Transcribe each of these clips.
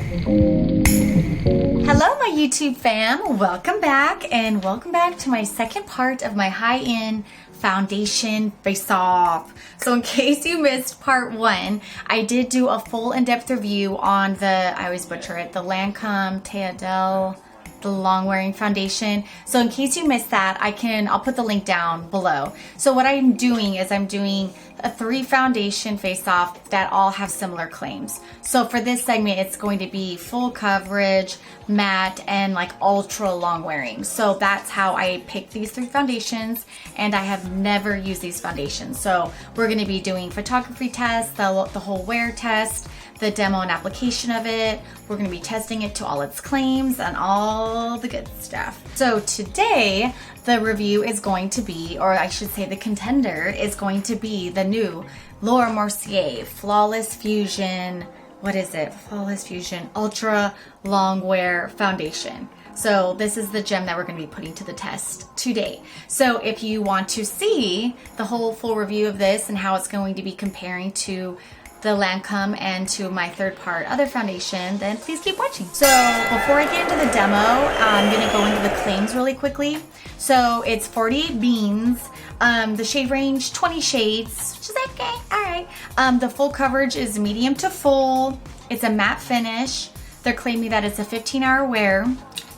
Hello my YouTube fam, welcome back, and welcome back to my second part of my high-end foundation face-off. So in case you missed part one, I did do a full in-depth review on the, I always butcher it, the Lancome Teodyl, the long wearing foundation. So in case you missed that, I'll put the link down below. So what I'm doing is I'm doing a 3 foundation face off that all have similar claims. So for this segment, it's going to be full coverage, matte, and like ultra long wearing. So that's how I picked these 3 foundations, and I have never used these foundations. So we're going to be doing photography tests, the whole wear test, the demo and application of it. We're going to be testing it to all its claims and all the good stuff. So today the review is going to be, or I should say the contender is going to be the new Mercier Flawless Fusion, what is it? Flawless Fusion Ultra Longwear Foundation. So this is the gem that we're going to be putting to the test today. So if you want to see the whole full review of this and how it's going to be comparing to the Lancome and to my third part other foundation, then please keep watching. So before I get into the demo, I'm gonna go into the claims really quickly. So it's 48 beans, the shade range 20 shades, which is okay, all right. The full coverage is medium to full. It's a matte finish. They're claiming that it's a 15-hour wear.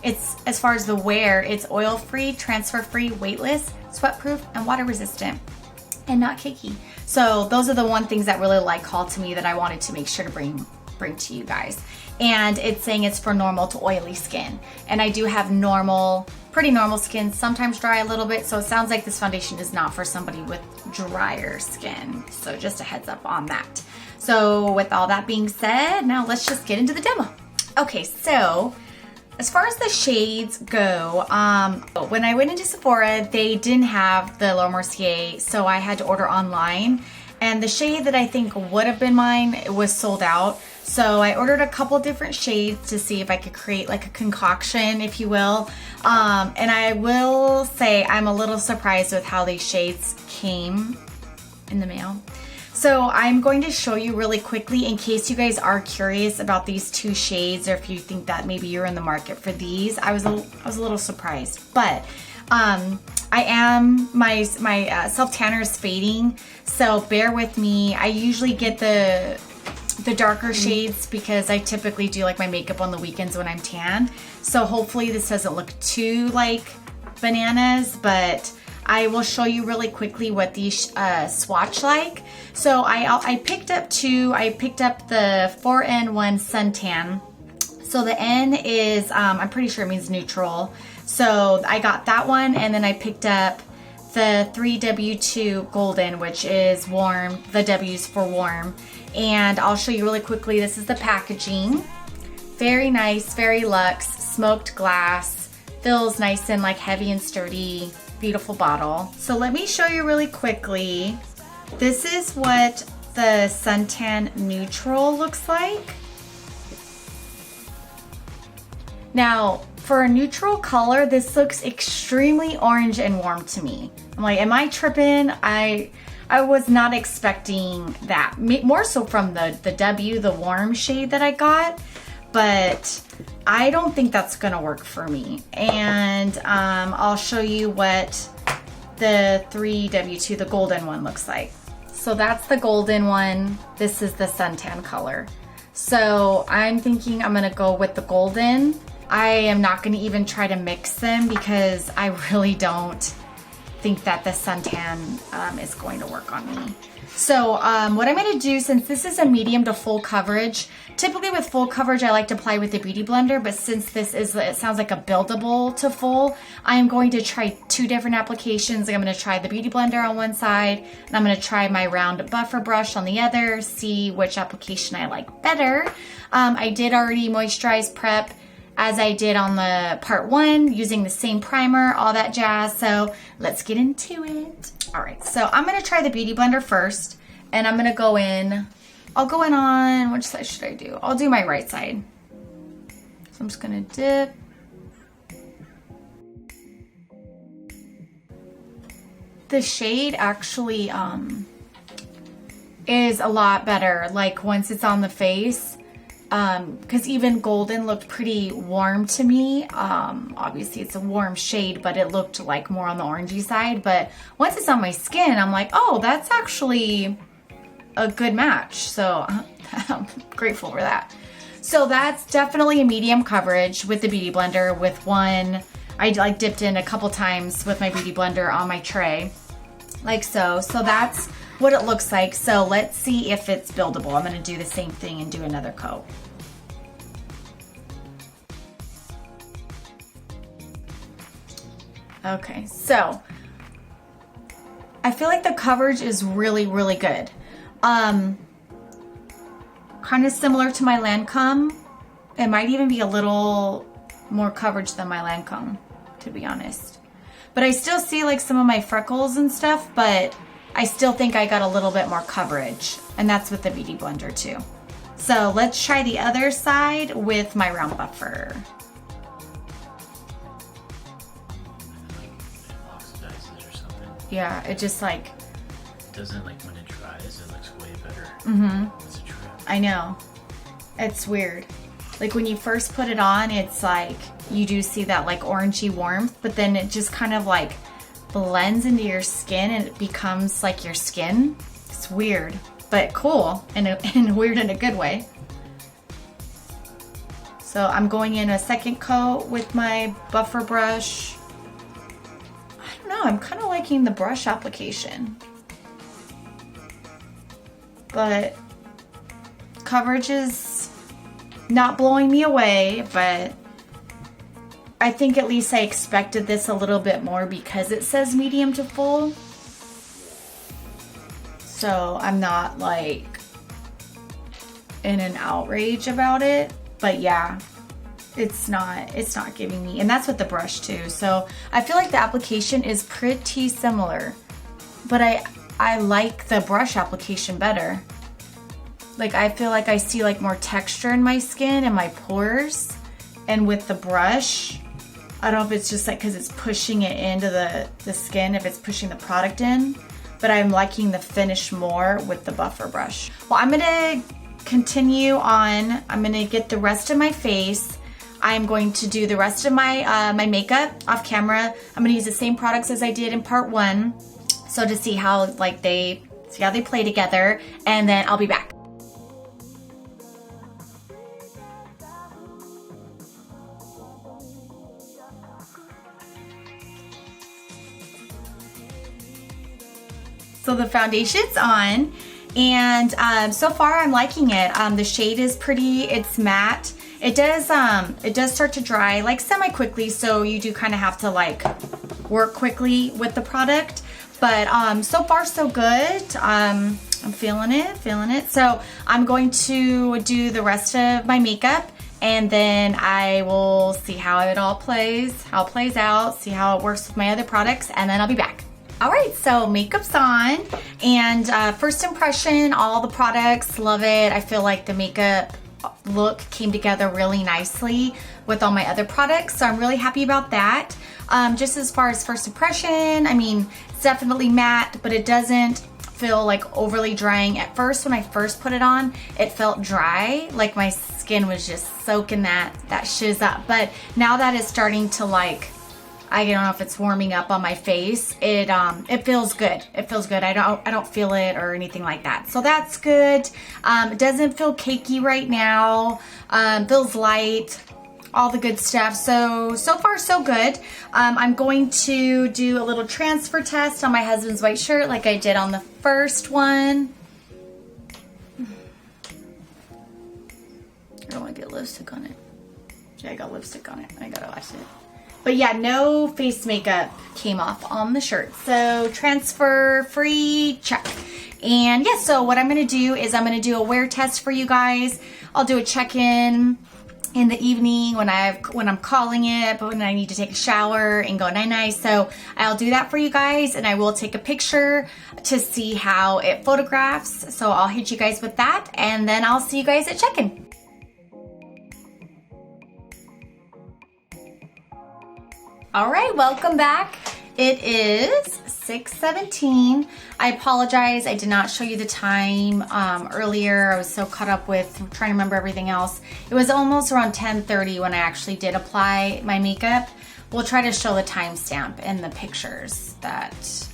It's, as far as the wear, it's oil-free, transfer-free, weightless, sweat-proof, and water-resistant, and not cakey. So those are the one things that really called to me that I wanted to make sure to bring to you guys. And it's saying it's for normal to oily skin. And I do have pretty normal skin, sometimes dry a little bit. So it sounds like this foundation is not for somebody with drier skin. So just a heads up on that. So with all that being said, now let's just get into the demo. Okay, so as far as the shades go, when I went into Sephora, they didn't have the Mercier, so I had to order online. And the shade that I think would have been mine was sold out. So I ordered a couple different shades to see if I could create like a concoction, if you will. And I will say I'm a little surprised with how these shades came in the mail. So I'm going to show you really quickly in case you guys are curious about these 2 shades, or if you think that maybe you're in the market for these. I was a little surprised, but my self tanner is fading, so bear with me. I usually get the darker shades because I typically do like my makeup on the weekends when I'm tan. So hopefully this doesn't look too like bananas, but I will show you really quickly what these swatch like. So I picked up 2. I picked up the 4N1 Suntan. So the N is, I'm pretty sure it means neutral. So I got that one, and then I picked up the 3W2 Golden, which is warm. The W's for warm. And I'll show you really quickly. This is the packaging. Very nice, very luxe, smoked glass. Feels nice and like heavy and sturdy. Beautiful bottle. So let me show you really quickly. This is what the Suntan Neutral looks like. Now, for a neutral color, this looks extremely orange and warm to me. I'm like, am I tripping? I was not expecting that. More so from the W, the warm shade that I got, but I don't think that's gonna work for me. And I'll show you what the 3W2, the golden one, looks like. So that's the golden one. This is the suntan color. So I'm thinking I'm gonna go with the golden. I am not gonna even try to mix them because I really don't think that the suntan is going to work on me. So what I'm going to do, since this is a medium to full coverage, typically with full coverage I like to apply with the Beauty Blender, but since this is, it sounds like a buildable to full, I'm going to try 2 different applications. I'm going to try the Beauty Blender on one side, and I'm going to try my round buffer brush on the other, see which application I like better. I did already moisturize prep as I did on the part 1, using the same primer, all that jazz. So let's get into it. All right, so I'm gonna try the Beauty Blender first, and I'm gonna go in, I'll go in on, which side should I do? I'll do my right side. So I'm just gonna dip. The shade actually is a lot better. Like once it's on the face, because even golden looked pretty warm to me. Obviously it's a warm shade, but it looked like more on the orangey side. But once it's on my skin, I'm like, oh, that's actually a good match. So I'm grateful for that. So that's definitely a medium coverage with the Beauty Blender. With one, I like dipped in a couple times with my Beauty Blender on my tray, like so. So that's what it looks like. So let's see if it's buildable. I'm gonna do the same thing and do another coat. Okay, so I feel like the coverage is really, really good. Kind of similar to my Lancome. It might even be a little more coverage than my Lancome, to be honest. But I still see like some of my freckles and stuff, but I still think I got a little bit more coverage, and that's with the Beauty Blender too. So let's try the other side with my round buffer. Yeah, it just like... It doesn't, like when it dries, it looks way better. It's a trip. I know. It's weird. Like when you first put it on, it's like, you do see that like orangey warmth, but then it just kind of like blends into your skin and it becomes like your skin. It's weird, but cool, and weird in a good way. So I'm going in a second coat with my buffer brush. I don't know, I'm kind of liking the brush application. But coverage is not blowing me away, but I think at least I expected this a little bit more because it says medium to full. So I'm not like in an outrage about it, but yeah, it's not giving me, and that's with the brush too. So I feel like the application is pretty similar, but I like the brush application better. Like I feel like I see like more texture in my skin and my pores, and with the brush, I don't know if it's just like because it's pushing it into the skin, if it's pushing the product in, but I'm liking the finish more with the buffer brush. Well, I'm gonna continue on. I'm gonna get the rest of my face. I'm going to do the rest of my my makeup off camera. I'm gonna use the same products as I did in part 1, so to see how like they play together, and then I'll be back. So the foundation's on, and so far I'm liking it. The shade is pretty, it's matte. It does start to dry like semi-quickly, so you do kind of have to like work quickly with the product. But so far so good. I'm feeling it. So I'm going to do the rest of my makeup, and then I will see how it all plays out, see how it works with my other products, and then I'll be back. All right, so makeup's on, and first impression, all the products, love it. I feel like the makeup look came together really nicely with all my other products, so I'm really happy about that. Just as far as first impression, I mean, it's definitely matte, but it doesn't feel like overly drying. At first, when I first put it on, it felt dry, like my skin was just soaking that shiz up. But now that it's starting to like, I don't know if it's warming up on my face, it feels good. It feels good. I don't feel it or anything like that. So that's good. It doesn't feel cakey right now. Feels light, all the good stuff. So far so good. I'm going to do a little transfer test on my husband's white shirt like I did on the first one. I don't want to get lipstick on it. Yeah, I got lipstick on it. I gotta wash it. But yeah, no face makeup came off on the shirt. So transfer free, check. And yeah, so what I'm gonna do is I'm gonna do a wear test for you guys. I'll do a check-in in the evening when I'm calling it, but when I need to take a shower and go night-night. So I'll do that for you guys, and I will take a picture to see how it photographs. So I'll hit you guys with that, and then I'll see you guys at check-in. All right, welcome back. It is 6:17. I apologize, I did not show you the time earlier. I was so caught up with trying to remember everything else. It was almost around 10:30 when I actually did apply my makeup. We'll try to show the timestamp in the pictures that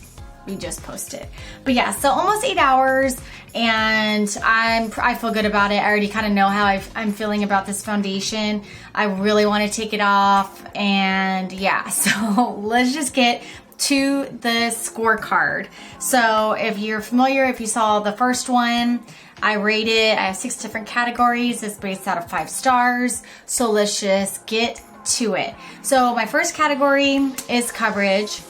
we just posted. But yeah, so almost 8 hours, and I feel good about it. I already kind of know how I'm feeling about this foundation. I really want to take it off, and yeah, so let's just get to the scorecard. So if you're familiar, if you saw the first one, I rated, I have 6 different categories. It's based out of 5 stars. So let's just get to it. So my first category is coverage.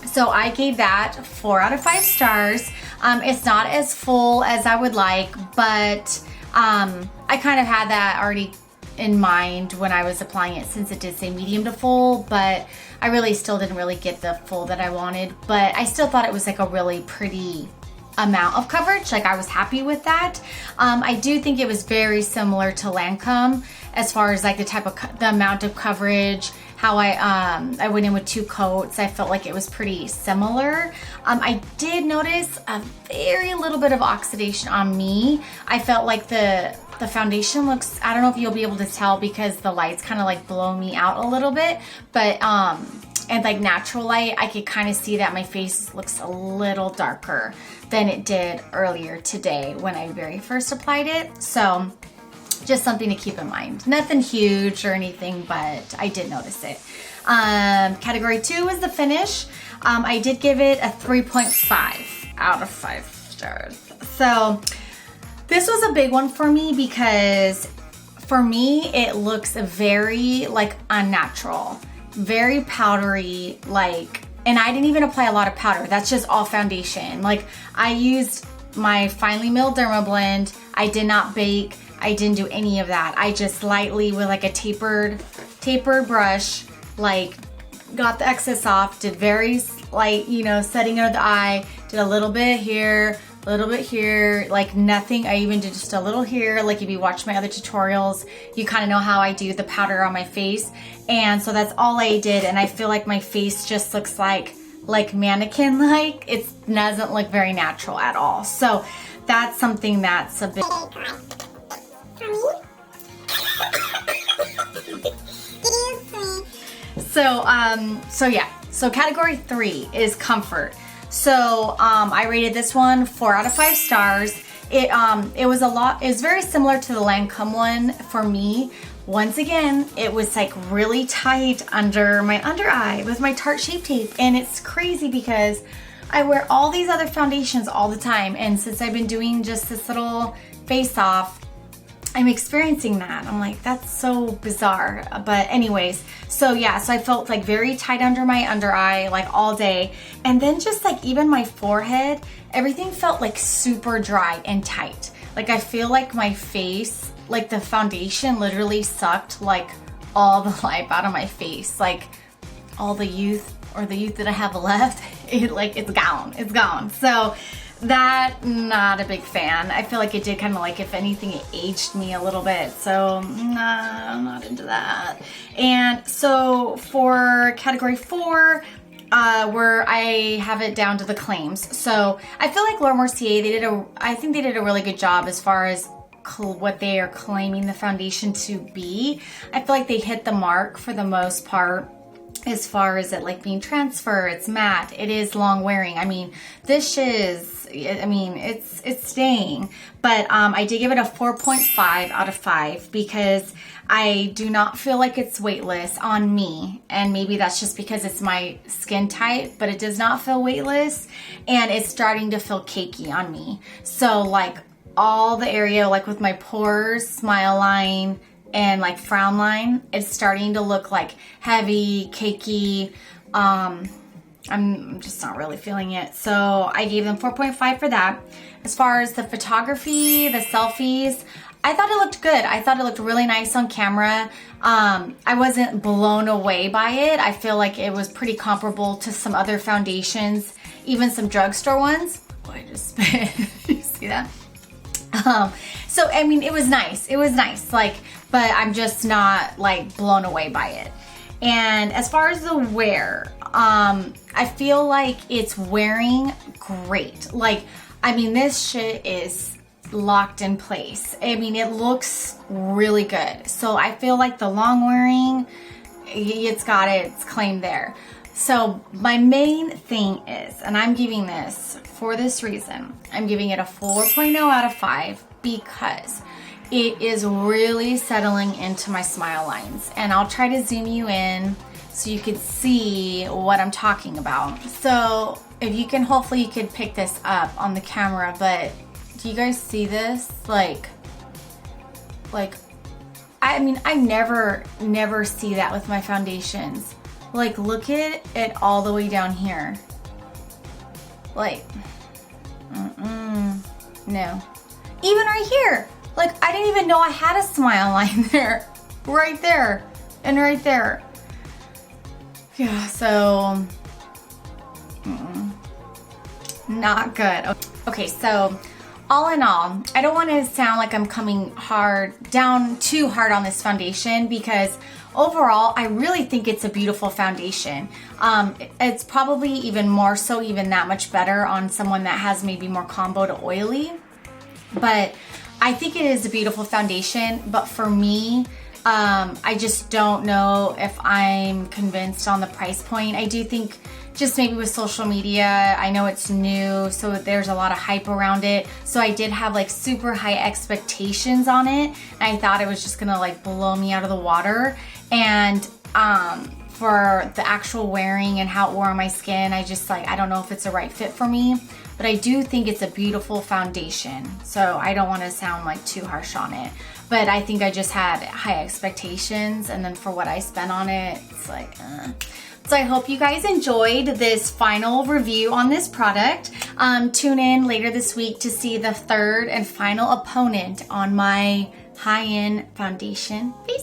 So I gave that 4 out of 5 stars. It's not as full as I would like, but I kind of had that already in mind when I was applying it, since it did say medium to full, but I really still didn't really get the full that I wanted. But I still thought it was like a really pretty amount of coverage. Like, I was happy with that. I do think it was very similar to Lancome as far as like the amount of coverage. How I went in with 2 coats. I felt like it was pretty similar. I did notice a very little bit of oxidation on me. I felt like the foundation looks, I don't know if you'll be able to tell because the lights kind of like blow me out a little bit, but and like natural light, I could kind of see that my face looks a little darker than it did earlier today when I very first applied it. So just something to keep in mind. Nothing huge or anything, but I did notice it. Category 2 is the finish. I did give it a 3.5 out of 5 stars. So this was a big one for me because for me, it looks very like unnatural, very powdery, like, and I didn't even apply a lot of powder. That's just all foundation. Like, I used my finely milled DERMABLEND. I did not bake. I didn't do any of that. I just lightly with like a tapered brush, like got the excess off, did very light, you know, setting under the eye, did a little bit here, a little bit here, like nothing. I even did just a little here. Like if you watch my other tutorials, you kind of know how I do the powder on my face. And so that's all I did. And I feel like my face just looks like mannequin-like. It doesn't look very natural at all. So that's something that's a bit... So yeah, so category 3 is comfort. So I rated this one 4 out of 5 stars. It was very similar to the Lancome one for me. Once again, it was like really tight under my under eye with my Tarte Shape Tape, and it's crazy because I wear all these other foundations all the time, and since I've been doing just this little face off, I'm experiencing that. I'm like, that's so bizarre. But anyways, so yeah, so I felt like very tight under my under eye like all day. And then just like even my forehead, everything felt like super dry and tight. Like I feel like my face, like the foundation literally sucked like all the life out of my face. Like all the youth that I have left, it's gone. So that, not a big fan. I feel like it did kind of like, if anything, it aged me a little bit. So nah, I'm not into that. And so for category 4, where I have it down to the claims. So I feel like Mercier, I think they did a really good job as far as what they are claiming the foundation to be. I feel like they hit the mark for the most part. As far as it like being transfer, it's matte, it is long wearing. I mean, this is, I mean, it's staying. But I did give it a 4.5 out of 5 because I do not feel like it's weightless on me. And maybe that's just because it's my skin type, but it does not feel weightless. And it's starting to feel cakey on me. So like all the area, like with my pores, smile line, and like frown line, it's starting to look like heavy, cakey. I'm just not really feeling it. So I gave them 4.5 for that. As far as the photography, the selfies, I thought it looked good. I thought it looked really nice on camera. I wasn't blown away by it. I feel like it was pretty comparable to some other foundations, even some drugstore ones. Oh, I just spit. You see that? So, I mean, it was nice. It was nice. Like, but I'm just not like blown away by it. And as far as the wear, I feel like it's wearing great. Like, I mean, this shit is locked in place. I mean, it looks really good. So I feel like the long wearing, it's got its claim there. So my main thing is, and I'm giving this for this reason, I'm giving it a 4.0 out of 5 because it is really settling into my smile lines. And I'll try to zoom you in so you could see what I'm talking about. So if you can, hopefully you could pick this up on the camera, but do you guys see this? Like, I mean, I never see that with my foundations. Like, look at it all the way down here. Like, no. Even right here. Like, I didn't even know I had a smile line there. Right there. And right there. Yeah, so, not good. Okay, so all in all, I don't want to sound like I'm coming down too hard on this foundation because overall, I really think it's a beautiful foundation. It's probably even more so, even that much better on someone that has maybe more combo to oily. But I think it is a beautiful foundation. But for me, I just don't know if I'm convinced on the price point. I do think just maybe with social media, I know it's new, so there's a lot of hype around it. So I did have like super high expectations on it. And I thought it was just gonna like blow me out of the water. And for the actual wearing and how it wore on my skin, I just like, I don't know if it's a right fit for me. But I do think it's a beautiful foundation. So I don't want to sound like too harsh on it. But I think I just had high expectations, and then for what I spent on it, it's like, So I hope you guys enjoyed this final review on this product. Tune in later this week to see the third and final opponent on my high-end foundation face